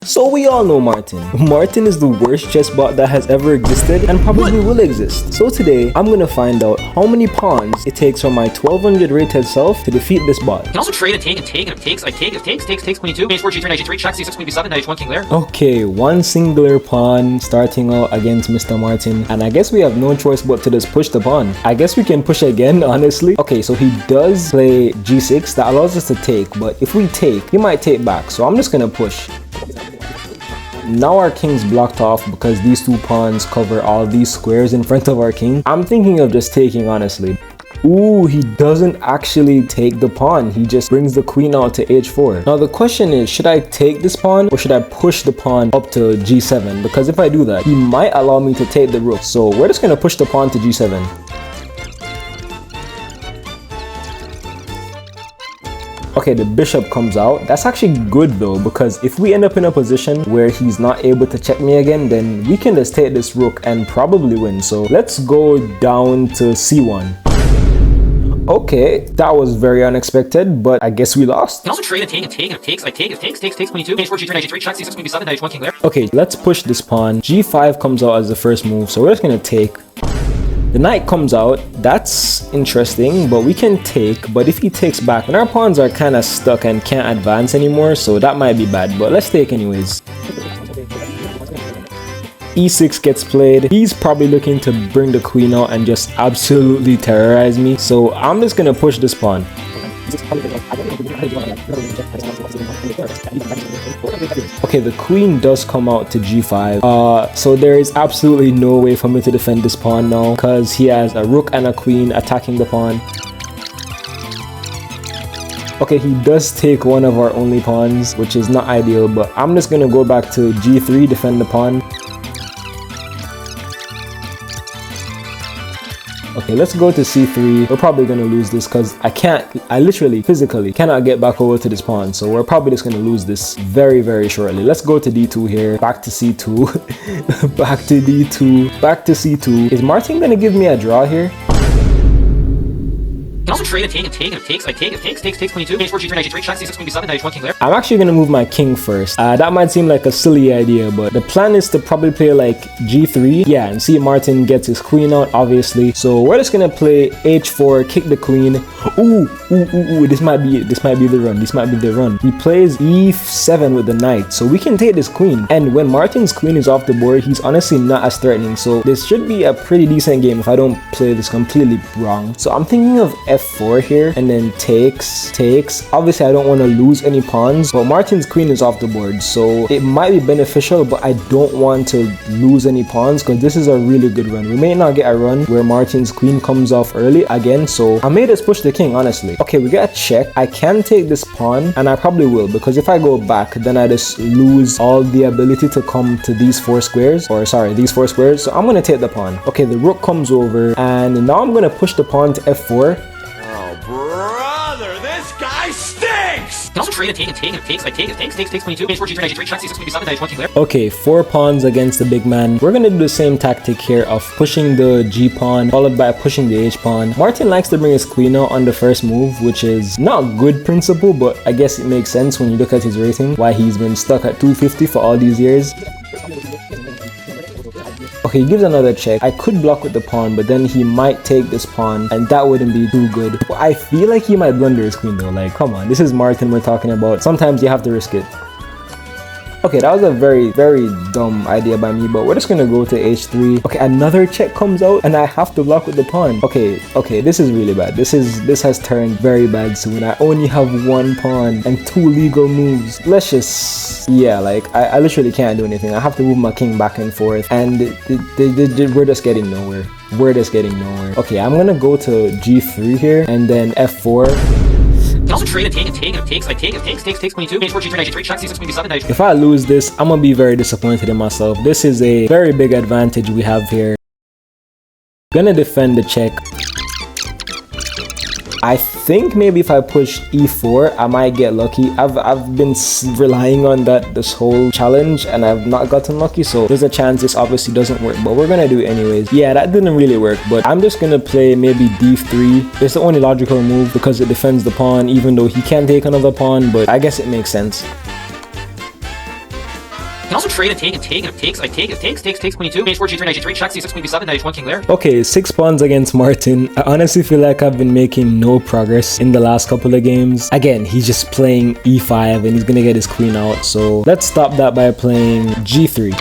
So we all know Martin. Martin is the worst chess bot that has ever existed and probably will exist. So today, I'm gonna find out how many pawns it takes for my 1200 rated self to defeat this bot. You can also trade and take, and if takes, takes 22, page 4, G3, knight G3, check, C6, queen B7, knight H1, king there. Okay, one singular pawn starting out against Mr. Martin. And I guess we have no choice but to just push the pawn. I guess we can push again, honestly. Okay, so he does play G6, that allows us to take, but if we take, he might take back. So I'm just gonna push. Now our king's blocked off because these two pawns cover all these squares in front of our king. I'm thinking of just taking, honestly. Ooh, he doesn't actually take the pawn. He just brings the queen out to h4. Now the question is, should I take this pawn or should I push the pawn up to g7? Because if I do that, he might allow me to take the rook. So we're just going to push the pawn to g7. Okay, the bishop comes out. That's actually good though, because if we end up in a position where he's not able to check me again, then we can just take this rook and probably win. So let's go down to c1. Okay, that was very unexpected, but I guess we lost. You can also trade and take, and if takes, takes 22, page 4, G3, knight G3, check, C6, queen B7, knight H1, king there. Okay, let's push this pawn. g5 comes out as the first move, so we're just gonna take. The knight comes out. That's interesting, but we can take. But if he takes back, then our pawns are kind of stuck and can't advance anymore, so that might be bad, but let's take anyways. e6 gets played. He's probably looking to bring the queen out and just absolutely terrorize me, so I'm just gonna push this pawn. Okay, the queen does come out to g5. So there is absolutely no way for me to defend this pawn now because he has a rook and a queen attacking the pawn. Okay, he does take one of our only pawns, which is not ideal, but I'm just gonna go back to g3, defend the pawn. Okay, let's go to c3. We're probably gonna lose this because I literally, physically cannot get back over to this pawn. So we're probably just gonna lose this very, very shortly. Let's go to d2 here, back to c2, back to d2, back to c2. Is Martin gonna give me a draw here? You can also trade and take, if takes 22, page 4, G3, knight G3, check, C6, queen B7, knight H1, king there. I'm actually gonna move my king first. That might seem like a silly idea, but the plan is to probably play like g3, yeah, and see Martin gets his queen out, obviously. So we're just gonna play h4, kick the queen. Ooh, this might be the run. He plays e7 with the knight, so we can take this queen. And when Martin's queen is off the board, he's honestly not as threatening. So this should be a pretty decent game if I don't play this completely wrong. So I'm thinking of f4 here, and then takes. Obviously, I don't want to lose any pawns, but Martin's queen is off the board, so it might be beneficial, but I don't want to lose any pawns because this is a really good run. We may not get a run where Martin's queen comes off early again, so I may just push the king, honestly. Okay, we got a check. I can take this pawn, and I probably will, because if I go back, then I just lose all the ability to come to these four squares, so I'm gonna take the pawn. Okay, the rook comes over, and now I'm gonna push the pawn to f4. Brother, this guy stinks! You can also trade and take, if takes 22, page 4, G3, knight G3, check, C6, queen B7, knight H1, king there. Okay, 4 pawns against the big man. We're gonna do the same tactic here of pushing the g pawn followed by pushing the h pawn. Martin likes to bring his queen out on the first move, which is not good principle, but I guess it makes sense when you look at his rating, why he's been stuck at 250 for all these years. Okay, he gives another check. I could block with the pawn, but then he might take this pawn, and that wouldn't be too good. But I feel like he might blunder his queen though. Like, come on, this is Martin we're talking about. Sometimes you have to risk it. Okay, that was a very, very dumb idea by me, but we're just gonna go to h3. Okay, another check comes out, and I have to block with the pawn. Okay, this is really bad. This has turned very bad soon. I only have 1 pawn and 2 legal moves. Let's just, yeah, like, I literally can't do anything. I have to move my king back and forth, and we're just getting nowhere. Okay, I'm gonna go to g3 here, and then f4. You can also trade and take, if takes 22, page 4, G3, knight G3, check, C6, queen B7, knight. If I lose this, I'm gonna be very disappointed in myself. This is a very big advantage we have here. Gonna defend the check. I think maybe if I push e4, I might get lucky. I've been relying on that this whole challenge, and I've not gotten lucky, so there's a chance this obviously doesn't work, but we're gonna do it anyways. Yeah, that didn't really work, but I'm just gonna play maybe d3. It's the only logical move because it defends the pawn, even though he can take another pawn, but I guess it makes sense. Can also trade and take and take, and if takes, I take, if takes 22, H4, G3, Knight, G3, check, C6, Queen B7, Knight H1, King there. Okay, 6 pawns against Martin. I honestly feel like I've been making no progress in the last couple of games. Again, he's just playing E5 and he's gonna get his queen out. So let's stop that by playing G3.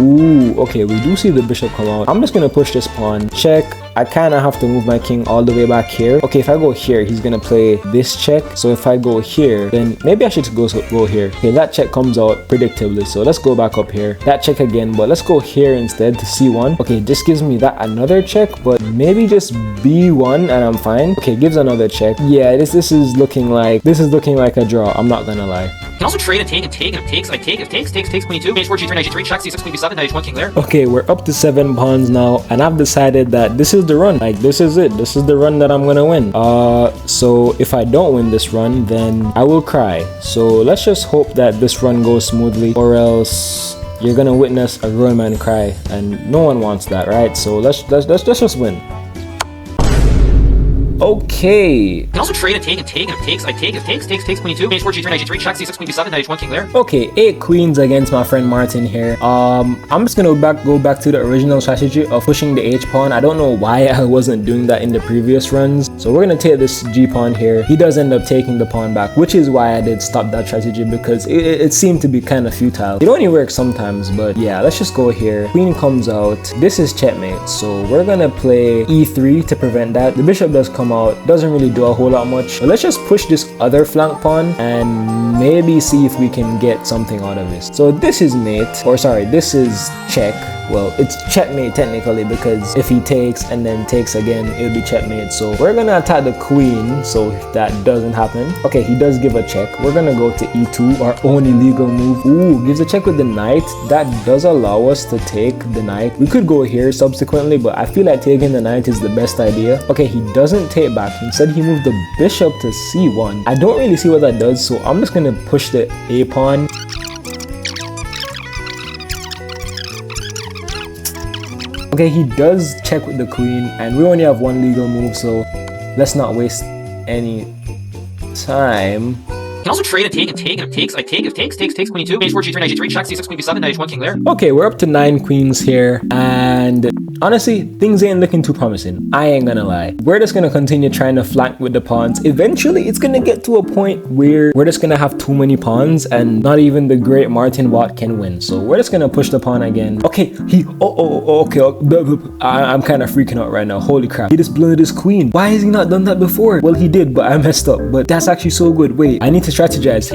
Ooh, okay, we do see the bishop come out. I'm just gonna push this pawn, check. I kind of have to move my king all the way back here. Okay, if I go here, he's gonna play this check. So if I go here, then maybe I should go here. Okay, that check comes out predictably. So let's go back up here. That check again, but let's go here instead to C1. Okay, this gives me that another check, but maybe just B1 and I'm fine. Okay, gives another check. Yeah, this is looking like a draw. I'm not gonna lie. Can also trade and take, and take, and if takes, I take, if takes 22, H4, G3, Knight G3, check, C6, Queen B7, Knight H1, King there. Okay, we're up to 7 pawns now, and I've decided that this is the run. Like, this is it. This is the run that I'm gonna win. So if I don't win this run, then I will cry. So let's just hope that this run goes smoothly, or else you're gonna witness a grown man cry, and no one wants that, right? So let's just win. Okay. Can also trade and take, and if takes, I take, if takes 22, H4, G3, Knight G3, check, C6, Queen B7, Knight H1, King there. Okay, 8 queens against my friend Martin here. I'm just gonna go back to the original strategy of pushing the H pawn. I don't know why I wasn't doing that in the previous runs. So we're gonna take this G pawn here. He does end up taking the pawn back, which is why I did stop that strategy, because it seemed to be kind of futile. It only works sometimes, but yeah, let's just go here. Queen comes out. This is checkmate, so we're gonna play E3 to prevent that. The bishop does come out, doesn't really do a whole lot much. But let's just push this other flank pawn and maybe see if we can get something out of this. So this is mate, or sorry, this is check. Well, it's checkmate technically, because if he takes and then takes again, it'll be checkmate. So we're gonna attack the queen, so if that doesn't happen. Okay, he does give a check. We're gonna go to E2, our only legal move. Ooh, gives a check with the knight. That does allow us to take the knight. We could go here subsequently, but I feel like taking the knight is the best idea. Okay, he doesn't take back. Instead, he moved the bishop to C1. I don't really see what that does, so I'm just gonna push the A pawn. Okay, he does check with the queen, and we only have one legal move, so let's not waste any time. Can also trade and take, and if takes, I take, if takes 22, H4, G3, Knight G3, check, C6, Queen B7, Knight H1, King there. Okay, we're up to 9 queens here, and honestly, things ain't looking too promising. I ain't gonna lie. We're just gonna continue trying to flank with the pawns. Eventually, it's gonna get to a point where we're just gonna have too many pawns, and not even the great Martin bot can win. So we're just gonna push the pawn again. Okay, okay. I'm kind of freaking out right now. Holy crap. He just blundered his queen. Why has he not done that before? Well, he did, but I messed up. But that's actually so good. Wait, I need to strategize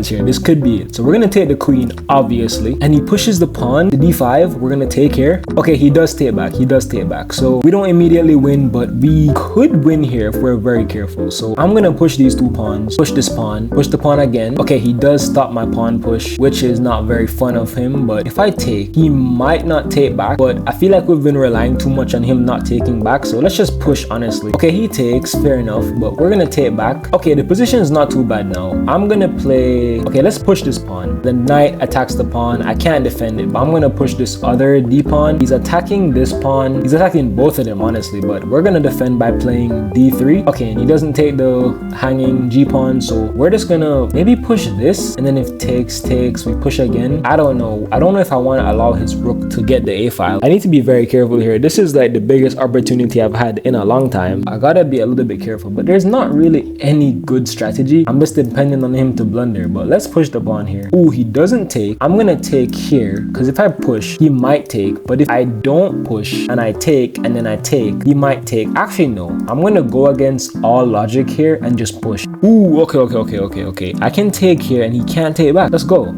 here. This could be it. So we're gonna take the queen, obviously, and he pushes the pawn to D5. We're gonna take here. Okay, he does take back. So we don't immediately win, but we could win here if we're very careful. So I'm gonna push these 2 pawns, push this pawn, push the pawn again. Okay, he does stop my pawn push, which is not very fun of him, but if I take, he might not take back, but I feel like we've been relying too much on him not taking back, so let's just push, honestly. Okay, he takes, fair enough, but we're gonna take back. Okay, the position is not too bad now. I'm gonna play, okay, let's push this pawn. The knight attacks the pawn. I can't defend it, but I'm gonna push this other D pawn. He's attacking this pawn. He's attacking both of them, honestly, but we're gonna defend by playing D3. Okay, and he doesn't take the hanging G pawn, so we're just gonna maybe push this, and then if takes, we push again. I don't know if I want to allow his rook to get the A file. I need to be very careful here. This is like the biggest opportunity I've had in a long time. I gotta be a little bit careful, but there's not really any good strategy. I'm just depending on him to blunder, but let's push the pawn here. Ooh, he doesn't take. I'm gonna take here, because if I push, he might take, but if I don't push and I take and then I take, he might take. Actually, no, I'm gonna go against all logic here and just push. Ooh, okay. I can take here and he can't take back. Let's go.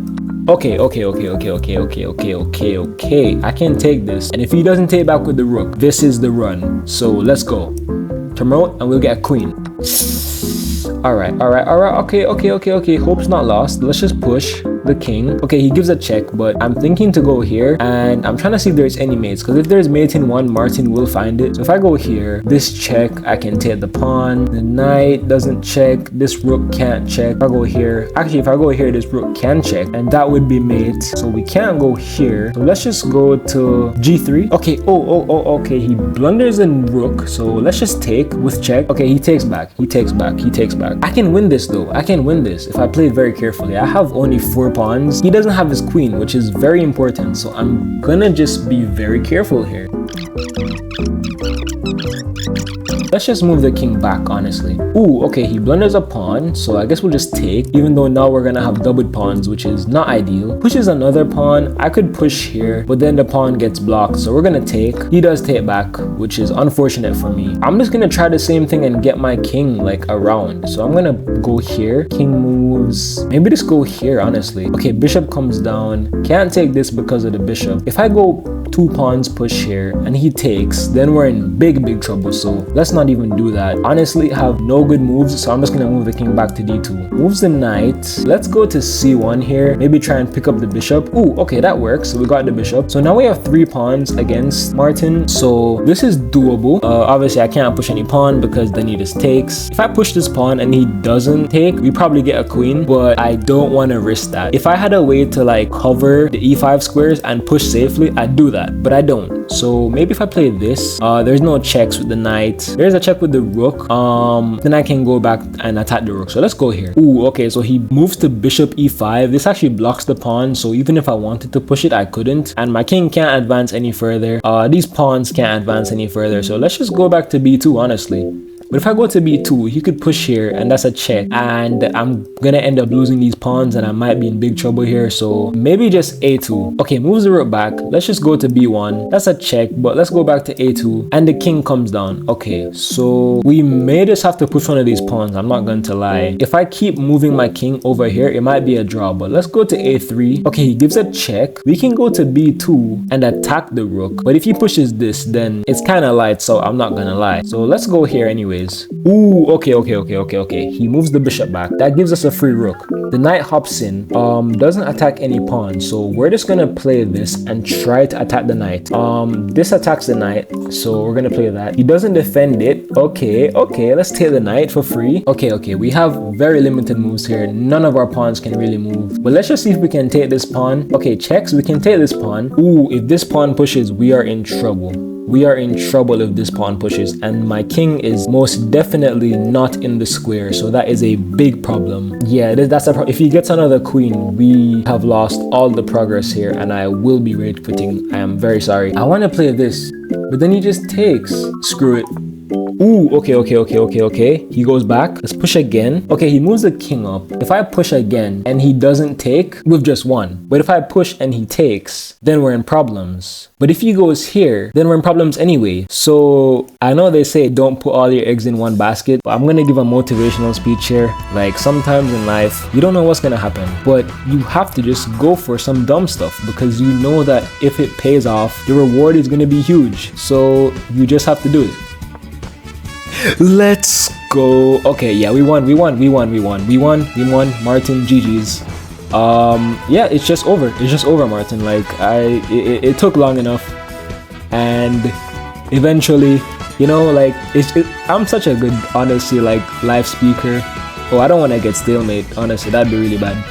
Okay. I can take this. And if he doesn't take back with the rook, this is the run. So let's go. Promote and we'll get a queen. Alright. Okay. Hope's not lost. Let's just push the king. Okay, he gives a check, but I'm thinking to go here, and I'm trying to see if there's any mates, because if there's mate in one, Martin will find it. So if I go here, this check, I can take the pawn. The knight doesn't check. This rook can't check. If I go here, actually, if I go here, this rook can check, and that would be mate. So we can't go here. So let's just go to G3. Okay, okay, he blunders in rook, so let's just take with check. Okay, he takes back. I can win this though. I can win this if I play very carefully. I have only 4 pawns. He doesn't have his queen, which is very important. So I'm gonna just be very careful here. Let's just move the king back, honestly. Ooh, okay, he blunders a pawn, so I guess we'll just take, even though now we're gonna have doubled pawns, which is not ideal. Pushes another pawn. I could push here, but then the pawn gets blocked, so we're gonna take. He does take back, which is unfortunate for me. I'm just gonna try the same thing and get my king, like, around. So I'm gonna go here. King moves. Maybe just go here, honestly. Okay, bishop comes down. Can't take this because of the bishop. If I go 2 pawns push here and he takes, then we're in big trouble. So let's not even do that. Honestly, have no good moves, so I'm just gonna move the king back to d2. Moves the knight. Let's go to c1 here. Maybe try and pick up the bishop. Ooh, okay, that works. So we got the bishop. So now we have 3 pawns against Martin. So this is doable. Obviously, I can't push any pawn because then he just takes. If I push this pawn and he doesn't take, we probably get a queen, but I don't want to risk that. If I had a way to like cover the e5 squares and push safely, I'd do that, but I don't. So maybe if I play this, there's no checks with the knight. There's a check with the rook. Then I can go back and attack the rook. So let's go here. Ooh, okay, so he moves to bishop e5. This actually blocks the pawn, so even if I wanted to push it, I couldn't. And my king can't advance any further. These pawns can't advance any further. So let's just go back to b2, honestly. But if I go to b2, he could push here, and that's a check. And I'm gonna end up losing these pawns, and I might be in big trouble here. So maybe just a2. Okay, moves the rook back. Let's just go to b1. That's a check, but let's go back to a2. And the king comes down. Okay, so we may just have to push one of these pawns. I'm not going to lie. If I keep moving my king over here, it might be a draw. But let's go to a3. Okay, he gives a check. We can go to b2 and attack the rook. But if he pushes this, then it's kind of light, so I'm not gonna lie. So let's go here anyways. Ooh, okay. He moves the bishop back. That gives us a free rook. The knight hops in, doesn't attack any pawns. So we're just gonna play this and try to attack the knight. This attacks the knight, so we're gonna play that. He doesn't defend it. Okay, let's take the knight for free. Okay, we have very limited moves here. None of our pawns can really move. But let's just see if we can take this pawn. Okay, checks, we can take this pawn. Ooh, if this pawn pushes, we are in trouble. We are in trouble if this pawn pushes, and my king is most definitely not in the square, so that is a big problem. Yeah, that's a problem. If he gets another queen, we have lost all the progress here, and I will be rage quitting. I am very sorry. I want to play this, but then he just takes. Screw it. Ooh, okay. He goes back. Let's push again. Okay, he moves the king up. If I push again and he doesn't take, we've just won. But if I push and he takes, then we're in problems. But if he goes here, then we're in problems anyway. So I know they say don't put all your eggs in one basket, but I'm gonna give a motivational speech here. Like, sometimes in life, you don't know what's gonna happen, but you have to just go for some dumb stuff because you know that if it pays off, the reward is gonna be huge. So you just have to do it. Let's go. Okay, yeah, we won. Martin, GG's. Yeah, it's just over, Martin. Like, it took long enough, and eventually, you know, like, I'm such a good, honestly, like, live speaker. Oh, I don't want to get stalemate, honestly, that'd be really bad.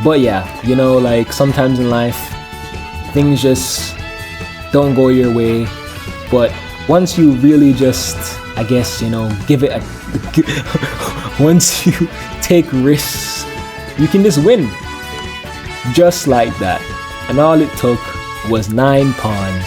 But yeah, you know, like, sometimes in life, things just don't go your way, but once you really just, I guess, you know, give it a once you take risks, you can just win just like that. And all it took was 9 pawns.